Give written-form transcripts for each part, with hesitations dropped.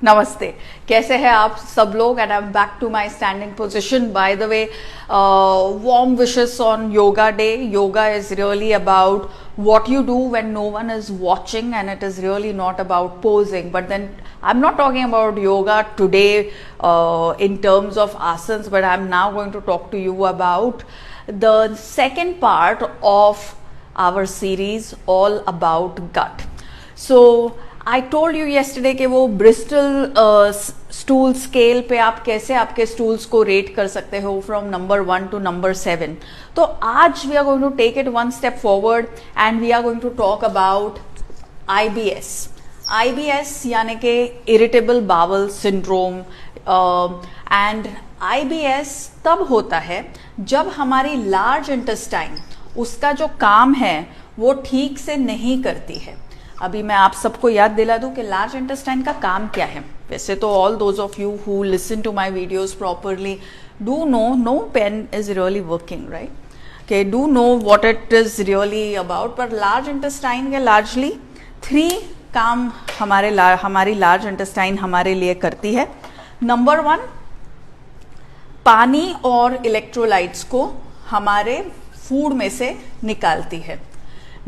नमस्ते, कैसे हैं आप सब लोग? And I am back to my standing position. By the way, warm wishes on yoga day. Yoga is really about what you do when no one is watching, and it is really not about posing. But then I'm not talking about yoga today in terms of asanas, but I'm now going to talk to you about the second part of our series all about gut. So I told you yesterday कि वो Bristol stool scale पे आप कैसे आपके stools को rate कर सकते हो फ्रॉम नंबर 1 to नंबर 7. तो आज we are going to take it one step forward and we are going to talk about IBS. IBS यानी कि irritable bowel syndrome. And IBS तब होता है जब हमारी लार्ज इंटेस्टाइन उसका जो काम है वो ठीक से नहीं करती है. अभी मैं आप सबको याद दिला दूं कि लार्ज इंटेस्टाइन का काम क्या है. वैसे तो all those of you who listen to my videos properly do know pain is really working, right? के do know what it is really about. पर लार्ज इंटेस्टाइन के लार्जली 3 काम हमारी लार्ज इंटेस्टाइन हमारे लिए करती है. नंबर 1, पानी और इलेक्ट्रोलाइट्स को हमारे फूड में से निकालती है.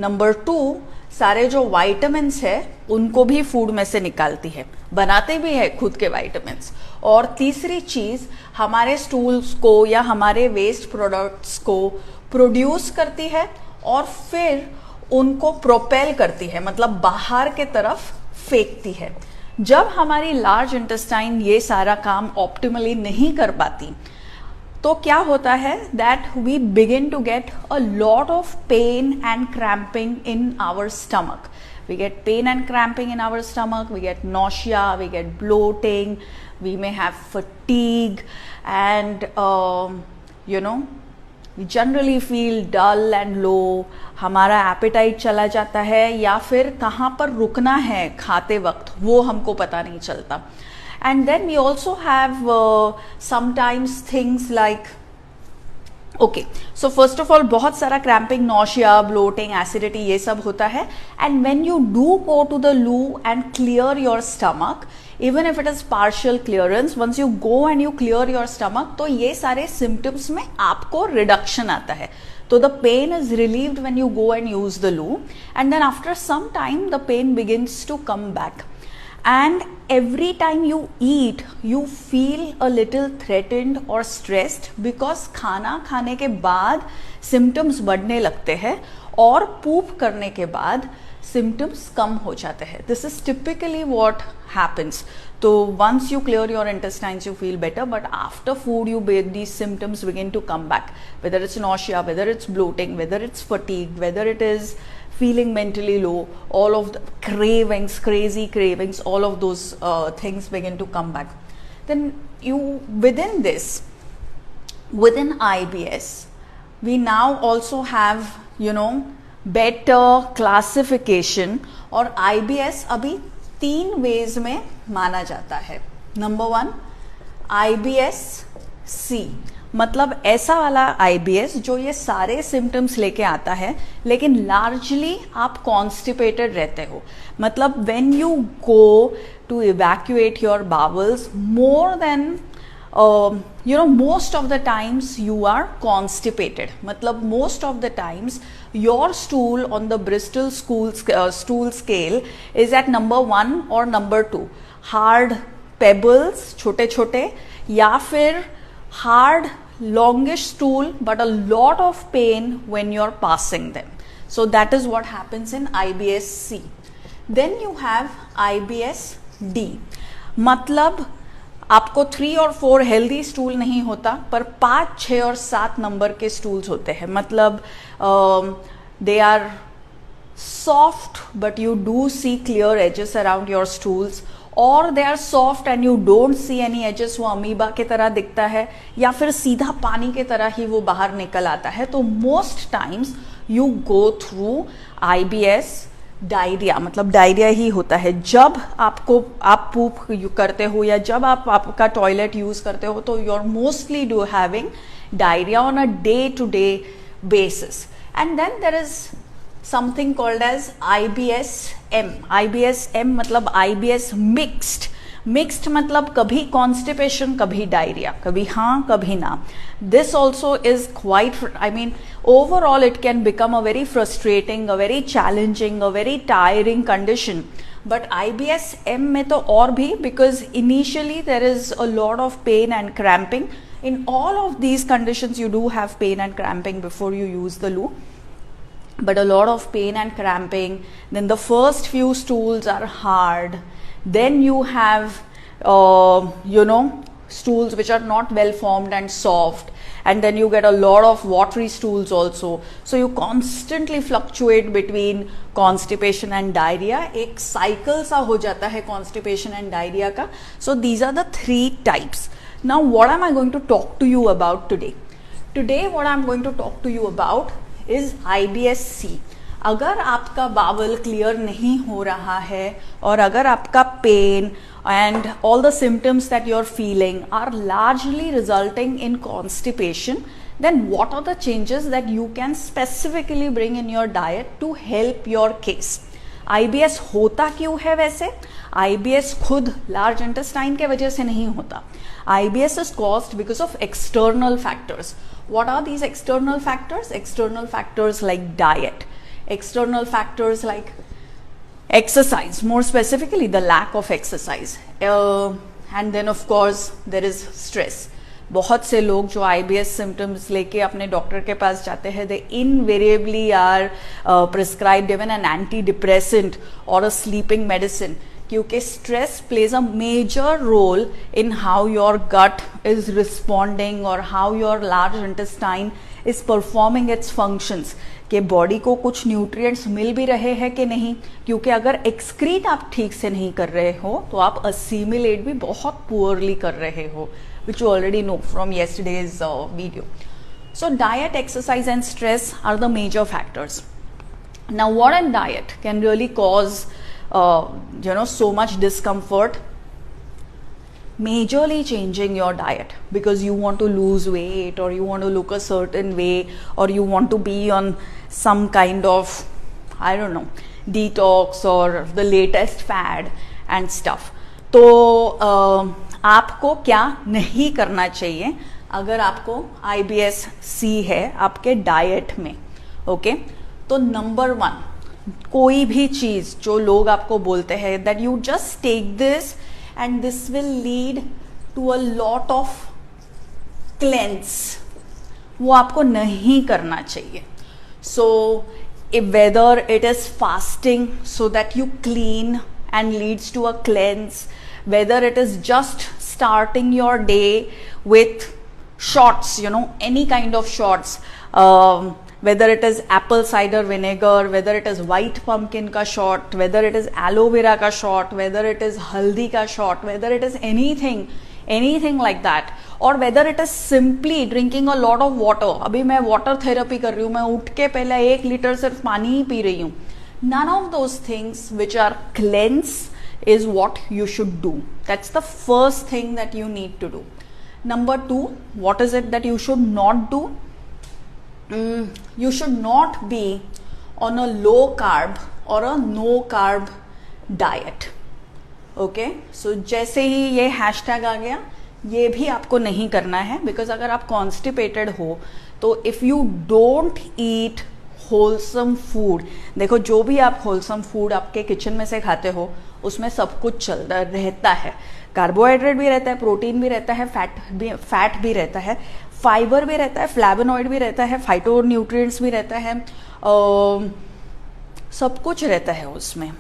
नंबर 2, सारे जो वाइटामिन्स है उनको भी फूड में से निकालती है, बनाते भी है खुद के वाइटामिन्स. और तीसरी चीज हमारे स्टूल्स को या हमारे वेस्ट प्रोडक्ट्स को प्रोड्यूस करती है और फिर उनको प्रोपेल करती है, मतलब बाहर के तरफ फेंकती है. जब हमारी लार्ज इंटेस्टाइन ये सारा काम ऑप्टिमली नहीं कर पाती तो क्या होता है that we begin to get a lot of pain and cramping in our stomach. We get pain and cramping in our stomach, we get nausea, we get bloating, we may have fatigue, and we generally feel dull and low. हमारा appetite चला जाता है या फिर कहाँ पर रुकना है खाते वक्त वो हमको पता नहीं चलता. And then we also have sometimes things like, okay, so first of all बहुत सारा cramping, nausea, bloating, acidity ये सब होता है. And when you do go to the loo and clear your stomach, even if it is partial clearance, once you go and you clear your stomach, तो ये सारे symptoms में आपको reduction आता है. So the pain is relieved when you go and use the loo, and then after some time the pain begins to come back. And every time you eat you feel a little threatened or stressed because खाना खाने के बाद symptoms बढ़ने लगते हैं और poop करने के बाद symptoms कम हो जाते हैं. This is typically what happens. So once you clear your intestines you feel better, but after food these symptoms begin to come back, whether it's nausea, whether it's bloating, whether it's fatigue, whether it is feeling mentally low, all of the cravings, crazy cravings, all of those things begin to come back. Then within IBS we now also have better classification. और IBS अभी 3 ways में माना जाता है. Number 1, IBS C, मतलब ऐसा वाला IBS जो ये सारे सिम्टम्स लेके आता है लेकिन लार्जली आप कॉन्स्टिपेटेड रहते हो. मतलब when you go to evacuate your bowels more than most of the times you are constipated. मतलब most of the times your stool on the Bristol stool scale is at number 1 or number 2. hard pebbles छोटे छोटे या फिर hard longish stool but a lot of pain when you're passing them. So that is what happens in IBS C. Then you have IBS D. मतलब आपको 3 और 4 healthy stool नहीं होता पर 5, 6 और 7 नंबर के स्टूल्स होते हैं. मतलब they are soft but you do see clear edges around your stools, और they are soft and you don't see any edges. वो अमीबा की तरह दिखता है या फिर सीधा पानी की तरह ही वो बाहर निकल आता है. तो most times you go through IBS diarrhoea. मतलब डायरिया ही होता है जब आप पूप करते हो या जब आपका टॉयलेट यूज करते हो तो you are mostly do having diarrhoea on a day to day basis. And then there is something called as IBS M. IBS M मतलब IBS मिक्स्ड. मिक्स्ड मतलब कभी कॉन्स्टिपेशन, कभी डायरिया, कभी हाँ कभी ना. This also is quite, I mean overall it can become a very frustrating, a very challenging, a very tiring condition. But IBS-M में तो और भी, because initially there is a lot of pain and cramping. In all of these conditions you do have pain and cramping before you use the loo, but a lot of pain and cramping. Then the first few stools are hard, then you have stools which are not well formed and soft, and then you get a lot of watery stools also. So you constantly fluctuate between constipation and diarrhea. एक cycle सा हो जाता है constipation and diarrhea का. So these are the 3 types. Now what am I going to talk to you about today? Today what I'm going to talk to you about is IBS-C. अगर आपका Bawal clear नहीं हो रहा है और अगर आपका pen and all the symptoms that you're feeling are largely resulting in constipation, then what are the changes that you can specifically bring in your diet to help your case? IBS होता क्यों है वैसे? IBS खुद large intestine के वजह से नहीं होता. IBS is caused because of external factors. What are these external factors? External factors like diet, external factors like exercise, more specifically the lack of exercise, and then of course there is stress. बहुत से लोग जो IBS symptoms लेके अपने doctor के पास जाते हैं, they invariably are prescribed even an anti depressant और अ स्लीपिंग मेडिसिन, क्योंकि stress plays a major role in how your gut is responding और how your large intestine is performing its functions, कि body को कुछ nutrients मिल भी रहे हैं कि नहीं. क्योंकि अगर एक्सक्रीट आप ठीक से नहीं कर रहे हो तो आप असीमिलेट भी बहुत पुअरली कर रहे हो, which you already know from yesterday's video. So diet, exercise and stress are the major factors. Now what in diet can really cause so much discomfort? Majorly changing your diet because you want to lose weight or you want to look a certain way or you want to be on some kind of, I don't know, detox or the latest fad and stuff. तो आपको क्या नहीं करना चाहिए अगर आपको IBS-C है आपके डाइट में. ओके, तो नंबर 1, कोई भी चीज जो लोग आपको बोलते हैं that you just take this and this will lead to a lot of cleanse, वो आपको नहीं करना चाहिए. So whether it is fasting so that you clean and leads to a cleanse, whether it is just starting your day with shots, any kind of shots, whether it is apple cider vinegar, whether it is white pumpkin ka shot, whether it is aloe vera ka shot, whether it is haldi ka shot, whether it is anything like that, or whether it is simply drinking a lot of water. अभी मैं water therapy कर रही हूँ, मैं उठ के पहले 1 litre सिर्फ पानी ही पी रही हूँ. None of those things which are cleanse is what you should do. That's the first thing that you need to do. Number 2, what is it that you should not do? You should not be on a low carb or a no carb diet. Okay, so जैसे ही ये hashtag आ गया, ये भी आपको नहीं करना है, because अगर आप constipated हो तो if you don't eat wholesome food, देखो जो भी आप होलसम फूड आपके किचन में से खाते हो उसमें सब कुछ चलता रहता है. कार्बोहाइड्रेट भी रहता है, प्रोटीन भी रहता है, फैट भी रहता है, फाइबर भी रहता है, फ्लैवोनॉइड भी रहता है, फाइटो न्यूट्रिएंट्स भी रहता है, सब कुछ रहता है उसमें.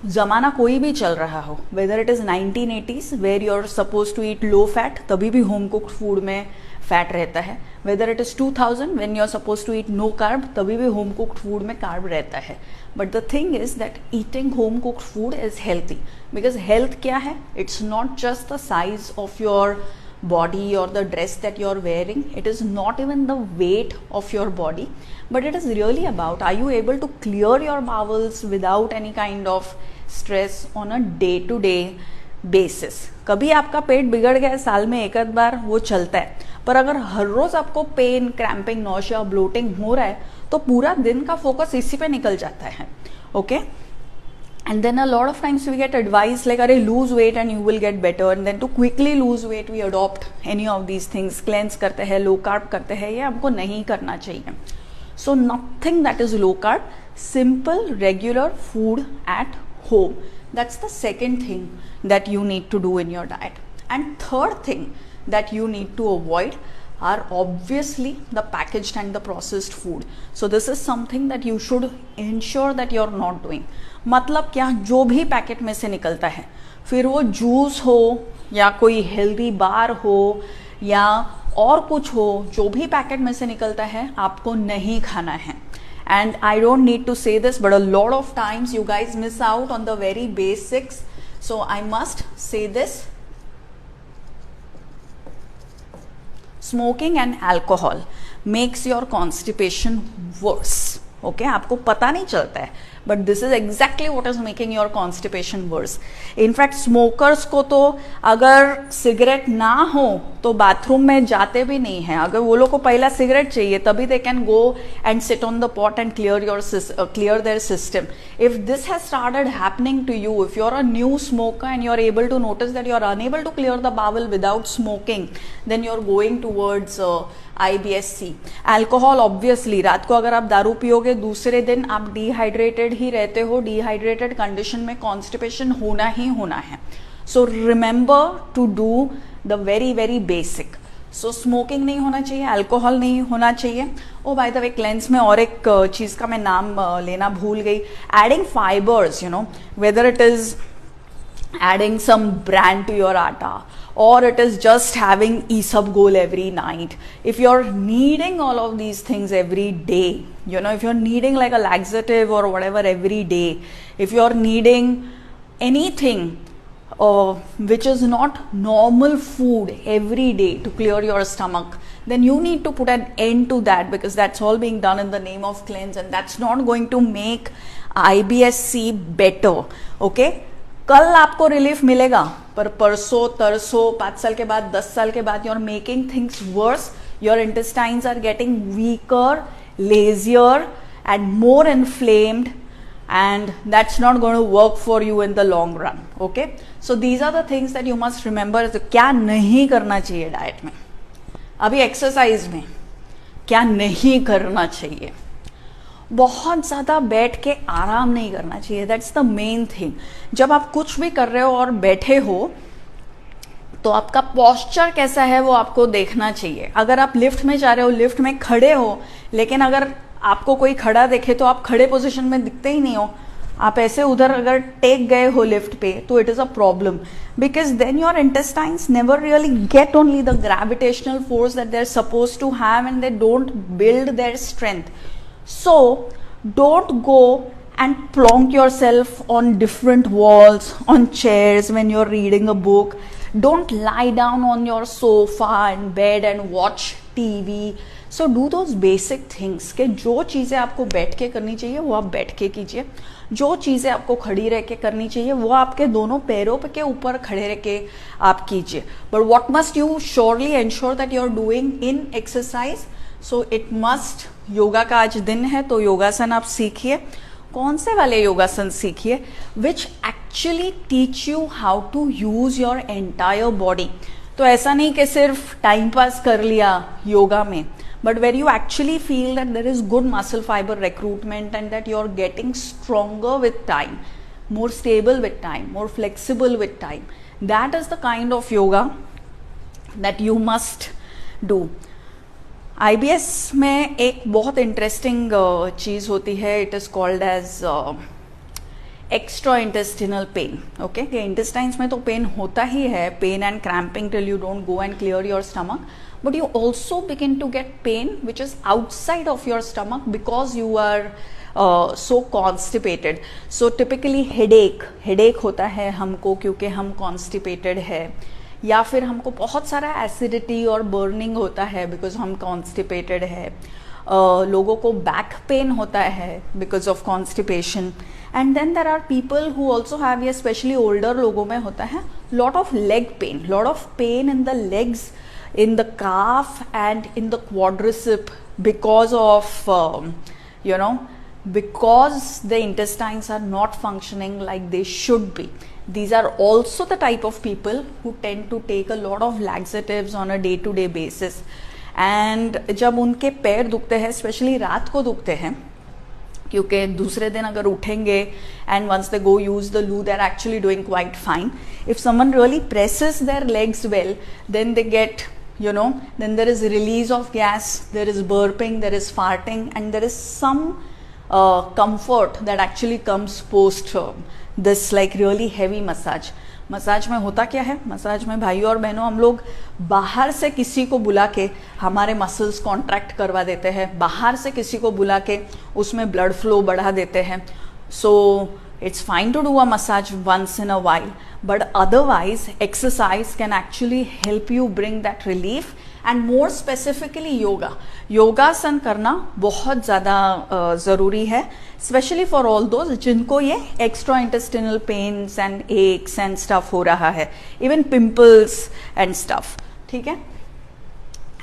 जमाना कोई भी चल रहा हो, whether it is 1980s where you are suppose to eat low fat, तभी भी होम कुक्ड फूड में फैट रहता है. Whether it is 2000 when you are suppose to eat no carb, तभी भी होम कुक्ड फूड में कार्ब रहता है. But the thing is that eating home cooked food is healthy, because health क्या है, it's not just the size of your body or the dress that you're wearing, it is not even the weight of your body, but it is really about are you able to clear your bowels without any kind of stress on a day to day basis. कभी आपका पेट बिगड़ गया साल में एक आध बार, वो चलता है, पर अगर हर रोज आपको पेन, क्रैम्पिंग, नौशिया, ब्लोटिंग हो रहा है तो पूरा दिन का फोकस इसी पे निकल जाता है. Okay, And then a lot of times we get advice like, अरे lose weight and you will get better. And then to quickly lose weight we adopt any of these things. Cleanse करते हैं, low carb करते हैं, ये हमको नहीं करना चाहिए. So nothing that is low carb, simple regular food at home. That's the second thing that you need to do in your diet. And third thing that you need to avoid are obviously the packaged and the processed food. So this is something that you should ensure that you're not doing. मतलब क्या, जो भी packet में से निकलता है, फिर वो जूस हो या कोई हेल्दी बार हो या और कुछ हो, जो भी पैकेट में से निकलता है आपको नहीं खाना है. And I don't need to say this, but a lot of times you guys miss out on the very basics. So I must say this. Smoking and alcohol makes your constipation worse. Okay, आपको पता नहीं चलता है, but this is exactly what is making your constipation worse. In fact, smokers को तो अगर cigarette ना हो तो बाथरूम में जाते भी नहीं हैं. अगर वो लोग को पहला सिगरेट चाहिए तभी they can go and sit on the pot and clear their system. If this has started happening to you, if you're a new smoker and you're able to notice that you're unable to clear the bowel without smoking, then you're going towards IBS-C. Alcohol obviously, रात को अगर आप दारू पियोगे दूसरे दिन आप dehydrated ही रहते हो. डिहाइड्रेटेड कंडीशन में कॉन्स्टिपेशन होना ही होना है. So remember to do the very very basic. So smoking नहीं होना चाहिए, अल्कोहल नहीं होना चाहिए. Oh by the way, cleanse में और एक चीज का मैं नाम लेना भूल गई. Adding fibres, you know, weather it is adding some bran to your atta or it is just having isabgol every night. If you're needing all of these things every day, you know, if you're needing like a laxative or whatever every day, if you're needing anything which is not normal food every day to clear your stomach, then you need to put an end to that, because that's all being done in the name of cleanse and that's not going to make IBS-C better. Okay, कल आपको relief मिलेगा, पर परसों तरसों 5 साल के बाद 10 साल के बाद you are making things worse. Your intestines are getting weaker, lazier and more inflamed and that's not going to work for you in the long run. Okay, so these are the things that you must remember. तो क्या नहीं करना चाहिए diet में. अभी exercise में क्या नहीं करना चाहिए, बहुत ज़्यादा बैठ के आराम नहीं करना चाहिए. That's the main thing. जब आप कुछ भी कर रहे हो और बैठे हो तो आपका पोस्चर कैसा है वो आपको देखना चाहिए. अगर आप लिफ्ट में जा रहे हो, लिफ्ट में खड़े हो, लेकिन अगर आपको कोई खड़ा देखे तो आप खड़े पोजीशन में दिखते ही नहीं हो, आप ऐसे उधर अगर टेक गए हो लिफ्ट पे, तो it is a problem, because then your intestines never really get only the gravitational force that they are suppose to have and they don't build their strength. So don't go and plonk yourself on different walls, on chairs when you're reading a book. Don't lie down on your sofa and bed and watch TV. So do those basic things कि जो चीज़ें आपको बैठ के करनी चाहिए वो आप बैठ के कीजिए, जो चीज़ें आपको खड़ी रह के करनी चाहिए वो आपके दोनों पैरों के ऊपर खड़े रह के आप कीजिए. But what must you surely ensure that you're doing in exercise? So it must, yoga का आज दिन है तो योगासन आप सीखिए. कौन से वाले योगासन सीखिए which actually teach you how to use your entire body. तो ऐसा नहीं कि सिर्फ टाइम पास कर लिया योगा में, but where you actually feel that there is good muscle fibre recruitment and that you are getting stronger with time, more stable with time, more flexible with time. That is the kind of yoga that you must do. IBS में एक बहुत interesting चीज़ होती है, it is called as extra intestinal pain. Okay, intestines में तो pain होता ही है, pain and cramping till you don't go and clear your stomach, but you also begin to get pain which is outside of your stomach because you are so constipated. So typically headache होता है हमको क्योंकि हम constipated है, या फिर हमको बहुत सारा एसिडिटी और बर्निंग होता है बिकॉज हम कॉन्स्टिपेटेड है. लोगों को बैक पेन होता है because of constipation. And then there are people who also have, ये स्पेशली ओल्डर लोगों में होता है, lot of leg pain, lot of pain in the legs, in the calf and in the quadricep because of because the intestines are not functioning like they should be. These are also the type of people who tend to take a lot of laxatives on a day-to-day basis. And जब उनके पैर दुखते हैं, specially रात को दुखते हैं, क्योंकि दूसरे दिन अगर उठेंगे and once they go use the loo, they're actually doing quite fine. If someone really presses their legs well, then they get, then there is release of gas, there is burping, there is farting, and there is some comfort that actually comes post this like really heavy massage. Massage में होता क्या है, massage में भाइयों और बहनों हम लोग बाहर से किसी को बुला के हमारे मसल्स कॉन्ट्रैक्ट करवा देते हैं, बाहर से किसी को बुला के उसमें ब्लड फ्लो बढ़ा देते हैं. सो it's fine to do a massage once in a while, but otherwise exercise can actually help you bring that relief. And more specifically योगासन करना बहुत ज़्यादा ज़रूरी है, स्पेशली फॉर ऑल दोज जिनको ये extra intestinal pains and aches and stuff हो रहा है, इवन पिंपल्स एंड स्टफ. ठीक है.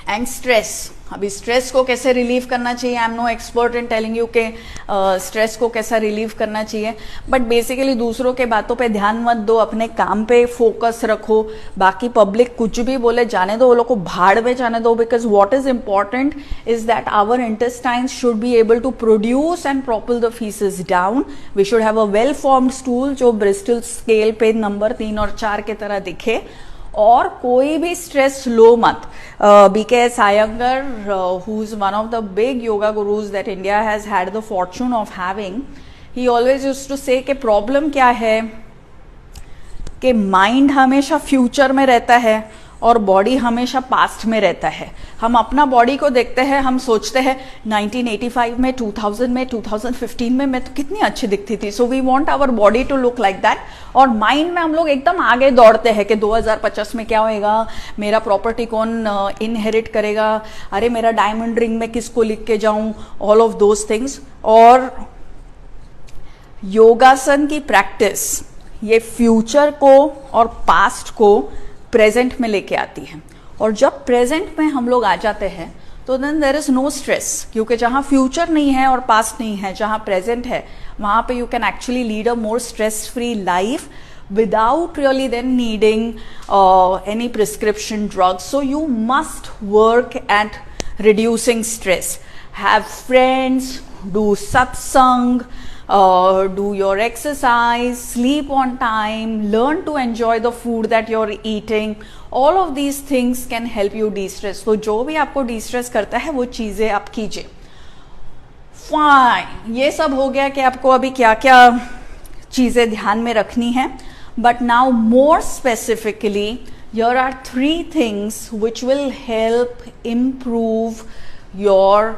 एंड स्ट्रेस, अभी स्ट्रेस को कैसे रिलीव करना चाहिए, I am no expert in telling you के स्ट्रेस को कैसा रिलीव करना चाहिए, बट बेसिकली दूसरों के बातों पे ध्यान मत दो, अपने काम पे फोकस रखो. बाकी पब्लिक कुछ भी बोले जाने दो, वो लोग को भाड़ में जाने दो, because what is important is that our intestines should be able to produce and propel the faeces down. We should have a well formed stool जो ब्रिस्टल स्केल पे नंबर 3 और 4 की तरह दिखे. और कोई भी स्ट्रेस लो मत. BKS Iyengar, who's one of the big yoga gurus that India has had the fortune of having, he always used to say कि प्रॉब्लम क्या है कि माइंड हमेशा फ्यूचर में रहता है और बॉडी हमेशा पास्ट में रहता है. हम अपना बॉडी को देखते हैं, हम सोचते हैं 1985 में, 2000 में, 2015 में मैं तो कितनी अच्छी दिखती थी, so we want our body to look like that. और माइंड में हम लोग एकदम आगे दौड़ते हैं कि 2050 में क्या होएगा, मेरा प्रॉपर्टी कौन इनहेरिट करेगा, अरे मेरा डायमंड रिंग में किसको लिख के जाऊं, ऑल ऑफ दोज थिंग्स. और योगासन की प्रैक्टिस ये फ्यूचर को और पास्ट को प्रेजेंट में लेके आती है. और जब प्रेजेंट में हम लोग आ जाते हैं तो then there is no stress, क्योंकि जहाँ फ्यूचर नहीं है और पास्ट नहीं है, जहाँ प्रेजेंट है, वहाँ पे you can actually lead a more stress free life without really then needing any prescription drugs. So you must work at reducing stress. Have friends, do satsang, do your exercise, sleep on time, learn to enjoy the food that you're eating. All of these things can help you de-stress. तो जो भी आपको de-stress करता है वो चीज़ें आप कीजिए. फाइन, ये सब हो गया कि आपको अभी क्या क्या चीज़ें ध्यान में रखनी है. But now more specifically, here are 3 things which will help improve your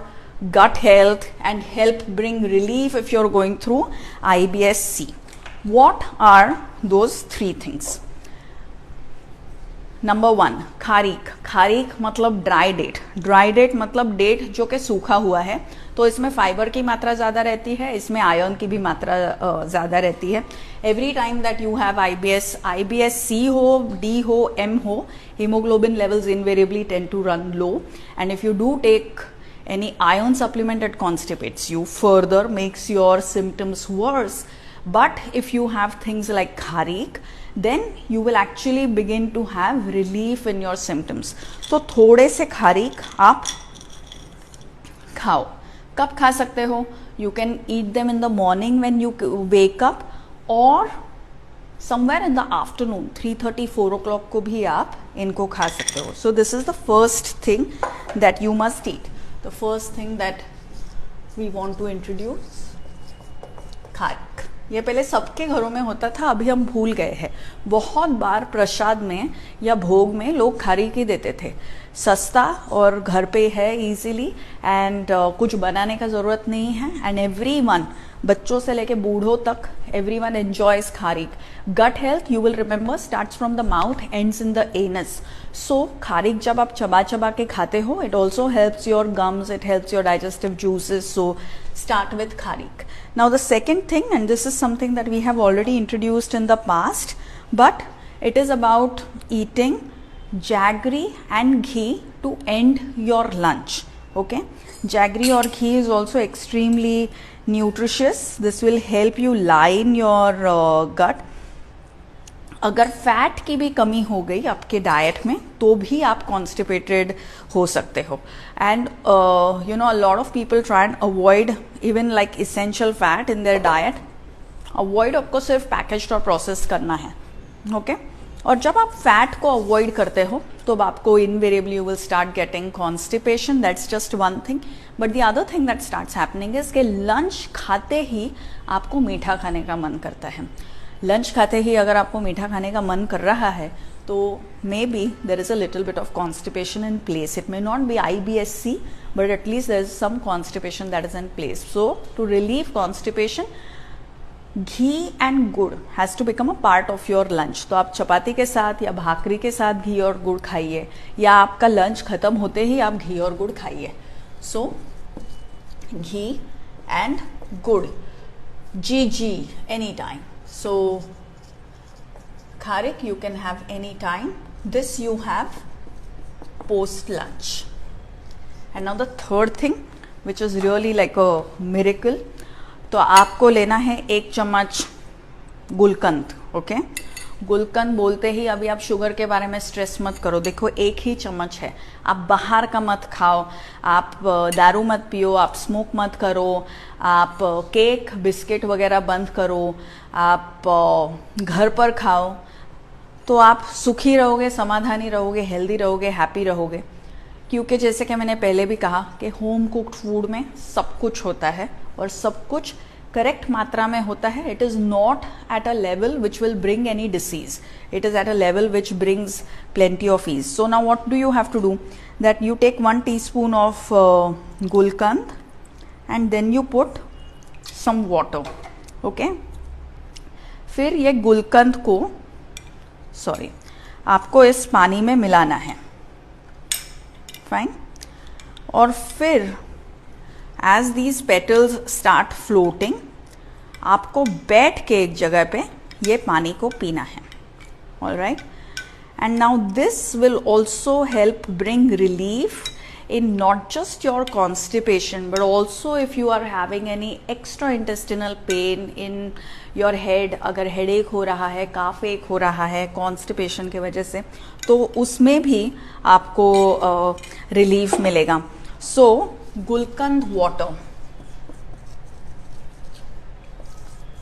gut health and help bring relief if you're going through IBS-C. What are those 3 things? Number 1, खारीक. खारीक मतलब ड्राई डेट. ड्राई डेट मतलब date जो कि सूखा हुआ है, तो इसमें फाइबर की मात्रा ज़्यादा रहती है, इसमें आयरन की भी मात्रा ज़्यादा रहती है. Every time that you have IBS-C हो, D हो, M हो, hemoglobin levels invariably tend to run low, and if you do take any iron supplement, it constipates you further, makes your symptoms worse. But if you have things like खारीक, then you will actually begin to have relief in your symptoms. तो थोड़े से खारीक आप खाओ. कब खा सकते हो? You can eat them in the morning when you wake up, or somewhere in the afternoon, 3:30, 4 o'clock को भी आप इनको खा सकते हो. So this is the first thing that you must eat. The first thing that we want to introduce, खारीक. ये पहले सबके घरों में होता था, अभी हम भूल गए हैं. बहुत बार प्रसाद में या भोग में लोग खारीक ही देते थे. सस्ता और घर पे है इजीली, एंड कुछ बनाने का ज़रूरत नहीं है. एंड एवरीवन, बच्चों से लेके बूढ़ों तक, everyone enjoys kharik. Gut health, you will remember, starts from the mouth, ends in the anus. So खारीक जब आप चबा चबा के खाते हो, it also helps your gums, it helps your digestive juices. So start with खारीक. Now the second thing, and this is something that we have already introduced in the past, but it is about eating jaggery and ghee to end your lunch. Okay, jaggery or ghee is also extremely nutritious. This will help you line your gut. अगर fat की भी कमी हो गई आपके diet में तो भी आप कॉन्स्टिपेटेड हो सकते हो. And you know, a lot of people try and avoid even like essential fat in their diet. Avoid आपको सिर्फ पैकेज्ड और प्रोसेस करना है. ओके और जब आप फैट को अवॉइड करते हो तो आपको invariably you will start getting constipation. That's just one thing. But the other thing that starts happening is कि लंच खाते ही आपको मीठा खाने का मन करता है. लंच खाते ही अगर आपको मीठा खाने का मन कर रहा है तो maybe there is a little bit of constipation in place. It may not be IBS-C but at least there is some constipation that is in place. So to relieve constipation, ghee and gur has to become a part of your lunch. तो आप चपाती के साथ या भाकरी के साथ घी और गुड़ खाइए, या आपका लंच खत्म होते ही आप घी और गुड़ खाइए. सो घी एंड गुड़, GG any time. So kharik you can have any time. This you have post lunch. And now the third thing which is really like a miracle. तो आपको लेना है 1 चम्मच गुलकंद. ओके गुलकंद बोलते ही अभी आप शुगर के बारे में स्ट्रेस मत करो. देखो 1 ही चम्मच है. आप बाहर का मत खाओ, आप दारू मत पियो, आप स्मोक मत करो, आप केक बिस्किट वगैरह बंद करो, आप घर पर खाओ. तो आप सुखी रहोगे, समाधानी रहोगे, हेल्दी रहोगे, हैप्पी रहोगे. क्योंकि जैसे कि मैंने पहले भी कहा कि होम कुक्ड फूड में सब कुछ होता है और सब कुछ करेक्ट मात्रा में होता है. It is not at a level which will bring any disease. It is at a level which brings plenty of ease. So now what do you have to do? That you take 1 teaspoon of gulkand and then you put some water. Okay? फिर ये गुलकंद को आपको इस पानी में मिलाना है. Fine. और फिर as these petals start floating, आपको बैठ के एक जगह पे ये पानी को पीना है. Alright. And now this will also help bring relief in not just your constipation but also if you are having any extra intestinal pain in your head. अगर headache हो रहा है, cough ache हो रहा है constipation की वजह से, तो उसमें भी आपको relief मिलेगा. So गुलकंद water,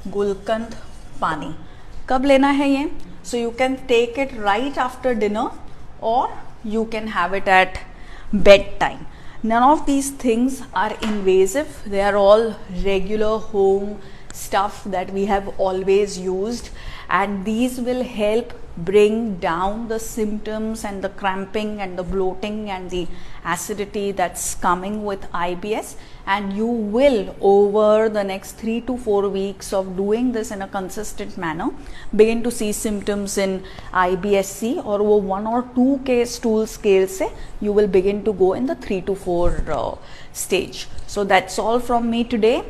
गुलकंद पानी कब लेना है ये? So you can take it right after dinner or you can have it at bedtime. None of these things are invasive. They are all regular home stuff that we have always used, and these will help bring down the symptoms and the cramping and the bloating and the acidity that's coming with IBS. And you will, over the next 3 to 4 weeks of doing this in a consistent manner, begin to see symptoms in IBS-C, और वो 1 or 2 के stool scale से you will begin to go in the 3 to 4 stage. So that's all from me today.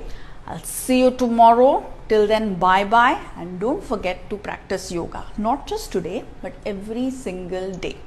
I'll see you tomorrow. Till then, bye bye, and don't forget to practice yoga, not just today but every single day.